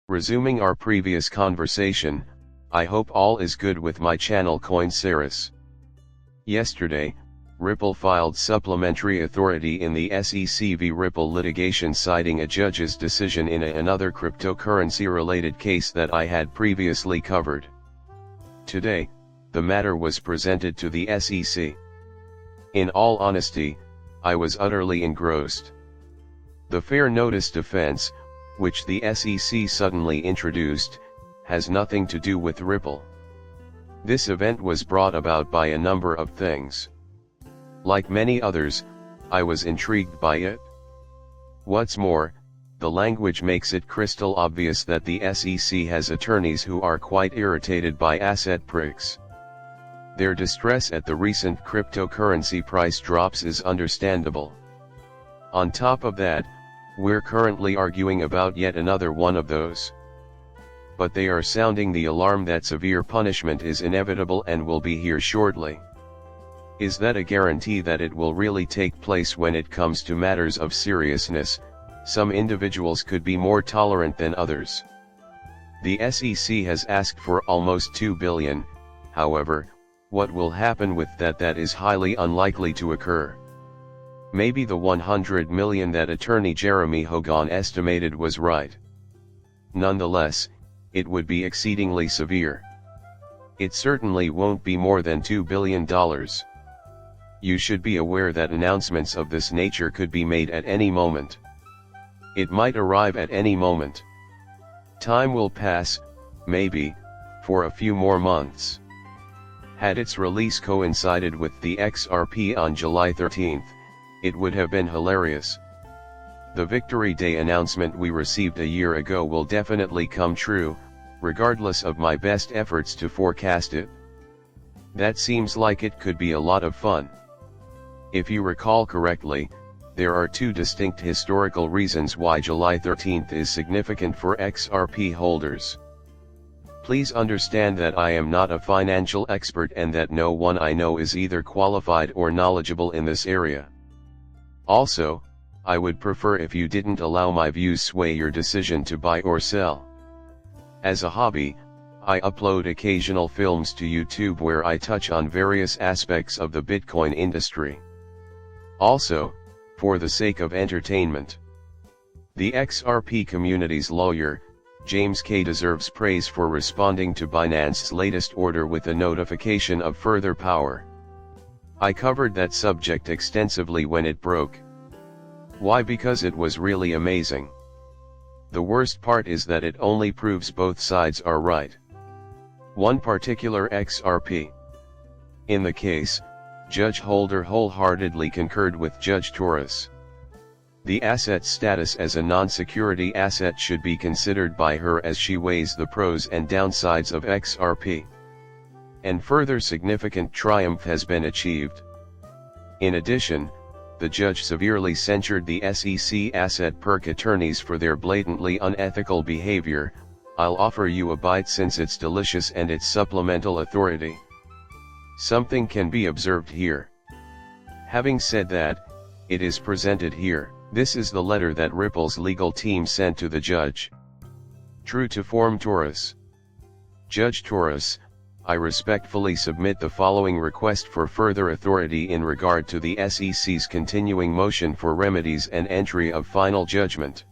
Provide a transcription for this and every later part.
Resuming our previous conversation, I hope all is good with my channel Coinceras. Yesterday, Ripple filed supplementary authority in the SEC v Ripple litigation, citing a judge's decision in another cryptocurrency-related case that I had previously covered. Today, the matter was presented to the SEC. In all honesty, I was utterly engrossed. The fair notice defense, which the SEC suddenly introduced, has nothing to do with Ripple. This event was brought about by a number of things. Like many others, I was intrigued by it. What's more, the language makes it crystal obvious that the SEC has attorneys who are quite irritated by asset pricks. Their distress at the recent cryptocurrency price drops is understandable. On top of that, we're currently arguing about yet another one of those. But they are sounding the alarm that severe punishment is inevitable and will be here shortly. Is that a guarantee that it will really take place? When it comes to matters of seriousness, some individuals could be more tolerant than others. The SEC has asked for almost $2 billion, however, what will happen with that is highly unlikely to occur. Maybe the $100 million that attorney Jeremy Hogan estimated was right. Nonetheless, it would be exceedingly severe. It certainly won't be more than $2 billion. You should be aware that announcements of this nature could be made at any moment. It might arrive at any moment. Time will pass, maybe, for a few more months. Had its release coincided with the XRP on July 13th, it would have been hilarious. The Victory Day announcement we received a year ago will definitely come true, regardless of my best efforts to forecast it. That seems like it could be a lot of fun. If you recall correctly, there are two distinct historical reasons why July 13th is significant for XRP holders. Please understand that I am not a financial expert and that no one I know is either qualified or knowledgeable in this area. Also, I would prefer if you didn't allow my views sway your decision to buy or sell. As a hobby, I upload occasional films to YouTube where I touch on various aspects of the Bitcoin industry. Also, for the sake of entertainment. The XRP community's lawyer, James K. deserves praise for responding to Binance's latest order with a notification of further power. I covered that subject extensively when it broke. Why? Because it was really amazing. The worst part is that it only proves both sides are right. One particular XRP. In the case, Judge Holder wholeheartedly concurred with Judge Torres. The asset's status as a non-security asset should be considered by her as she weighs the pros and downsides of XRP. And further significant triumph has been achieved. In addition, the judge severely censured the SEC asset perk attorneys for their blatantly unethical behavior. I'll offer you a bite since it's delicious and it's supplemental authority. Something can be observed here. Having said that, it is presented here. This is the letter that Ripple's legal team sent to the judge. True to form, Torres. Judge Torres, I respectfully submit the following request for further authority in regard to the SEC's continuing motion for remedies and entry of final judgment.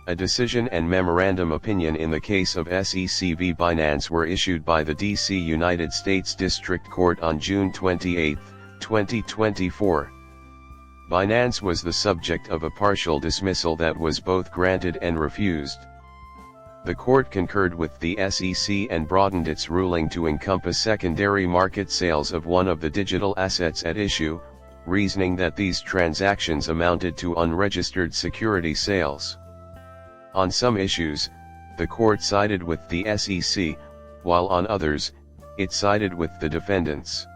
A decision and memorandum opinion in the case of SEC v Binance were issued by the D.C. United States District Court on June 28, 2024. Binance was the subject of a partial dismissal that was both granted and refused. The court concurred with the SEC and broadened its ruling to encompass secondary market sales of one of the digital assets at issue, reasoning that these transactions amounted to unregistered security sales. On some issues, the court sided with the SEC, while on others, it sided with the defendants.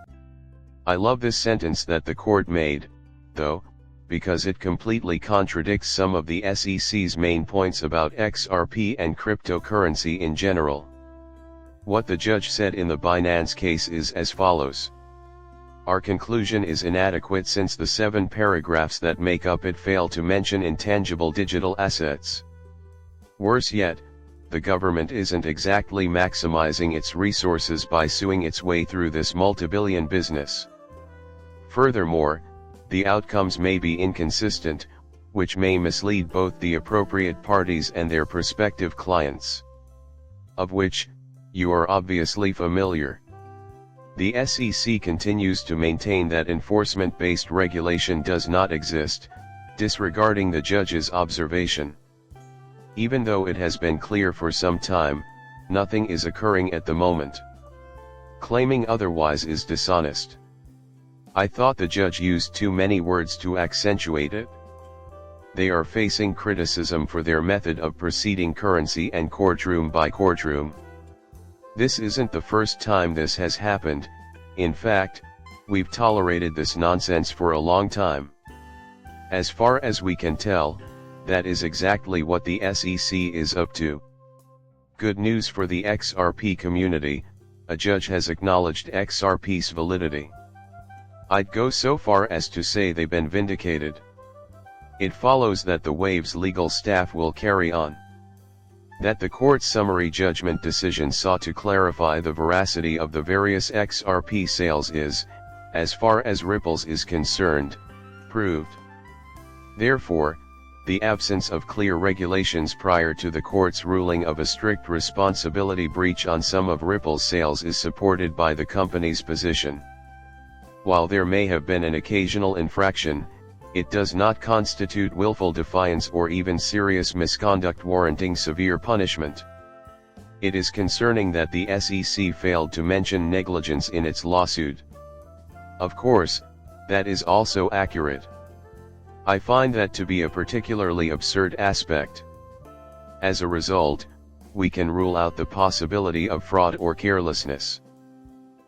I love this sentence that the court made, though, because it completely contradicts some of the SEC's main points about XRP and cryptocurrency in general. What the judge said in the Binance case is as follows. Our conclusion is inadequate since the 7 paragraphs that make up it fail to mention intangible digital assets. Worse yet, the government isn't exactly maximizing its resources by suing its way through this multi-billion business. Furthermore, the outcomes may be inconsistent, which may mislead both the appropriate parties and their prospective clients, of which you are obviously familiar. The SEC continues to maintain that enforcement-based regulation does not exist, disregarding the judge's observation. Even though it has been clear for some time, nothing is occurring at the moment. Claiming otherwise is dishonest. I thought the judge used too many words to accentuate it. They are facing criticism for their method of proceeding currency and courtroom by courtroom. This isn't the first time this has happened. In fact, we've tolerated this nonsense for a long time. As far as we can tell, that is exactly what the SEC is up to. Good news for the XRP community, a judge has acknowledged XRP's validity. I'd go so far as to say they've been vindicated. It follows that the Wave's legal staff will carry on. That the court's summary judgment decision sought to clarify the veracity of the various XRP sales is, as far as Ripple's is concerned, proved. Therefore, the absence of clear regulations prior to the court's ruling of a strict responsibility breach on some of Ripple's sales is supported by the company's position. While there may have been an occasional infraction, it does not constitute willful defiance or even serious misconduct warranting severe punishment. It is concerning that the SEC failed to mention negligence in its lawsuit. Of course, that is also accurate. I find that to be a particularly absurd aspect. As a result, we can rule out the possibility of fraud or carelessness.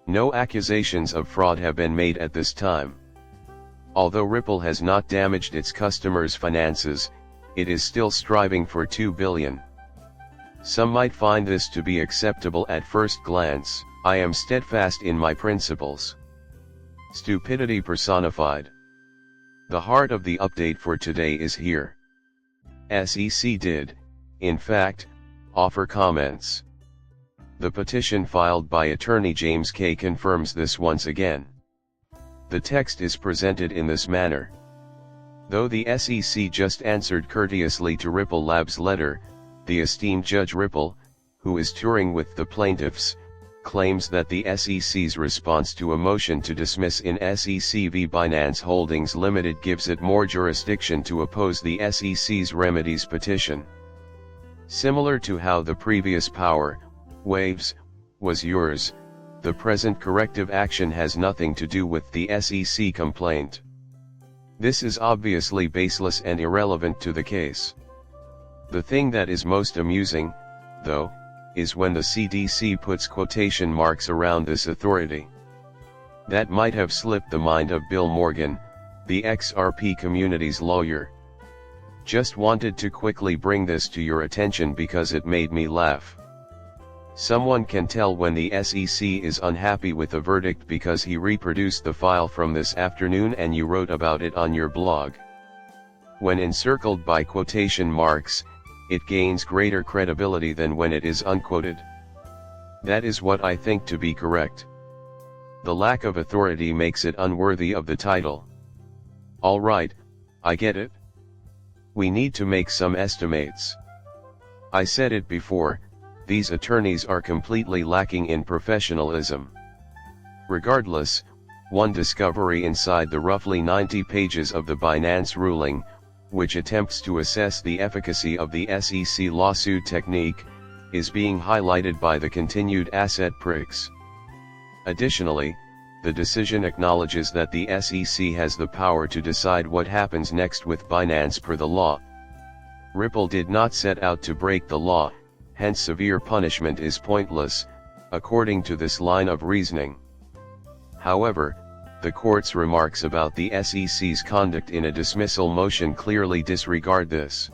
No accusations of fraud have been made at this time. Although Ripple has not damaged its customers' finances, it is still striving for $2 billion. Some might find this to be acceptable at first glance. I am steadfast in my principles. Stupidity personified. The heart of the update for today is here. SEC did, in fact, offer comments. The petition filed by attorney James K. confirms this once again. The text is presented in this manner. Though the SEC just answered courteously to Ripple Labs' letter, the esteemed Judge Ripple, who is touring with the plaintiffs, claims that the SEC's response to a motion to dismiss in SEC v Binance Holdings Limited gives it more jurisdiction to oppose the SEC's remedies petition. Similar to how the previous power, Waves, was yours, the present corrective action has nothing to do with the SEC complaint. This is obviously baseless and irrelevant to the case. The thing that is most amusing, though, is when the CDC puts quotation marks around this authority. That might have slipped the mind of Bill Morgan, the XRP community's lawyer. Just wanted to quickly bring this to your attention because it made me laugh. Someone can tell when the SEC is unhappy with a verdict because he reproduced the file from this afternoon and you wrote about it on your blog. When encircled by quotation marks, it gains greater credibility than when it is unquoted. That is what I think to be correct. The lack of authority makes it unworthy of the title. All right, I get it. We need to make some estimates. I said it before, these attorneys are completely lacking in professionalism. Regardless, one discovery inside the roughly 90 pages of the Binance ruling, which attempts to assess the efficacy of the SEC lawsuit technique, is being highlighted by the continued asset pricks. Additionally, the decision acknowledges that the SEC has the power to decide what happens next with Binance per the law. Ripple did not set out to break the law, hence severe punishment is pointless, according to this line of reasoning. However, the court's remarks about the SEC's conduct in a dismissal motion clearly disregard this.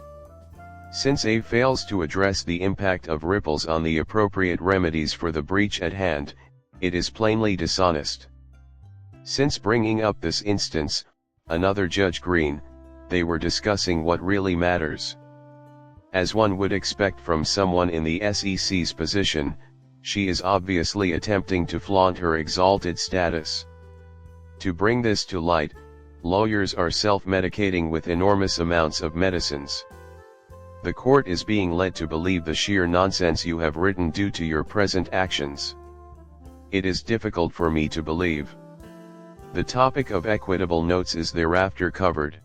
Since A fails to address the impact of Ripple's on the appropriate remedies for the breach at hand, it is plainly dishonest. Since bringing up this instance, another Judge Green, they were discussing what really matters. As one would expect from someone in the SEC's position, she is obviously attempting to flaunt her exalted status. To bring this to light, lawyers are self-medicating with enormous amounts of medicines. The court is being led to believe the sheer nonsense you have written due to your present actions. It is difficult for me to believe. The topic of equitable notes is thereafter covered.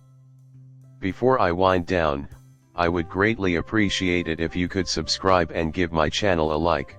Before I wind down, I would greatly appreciate it if you could subscribe and give my channel a like.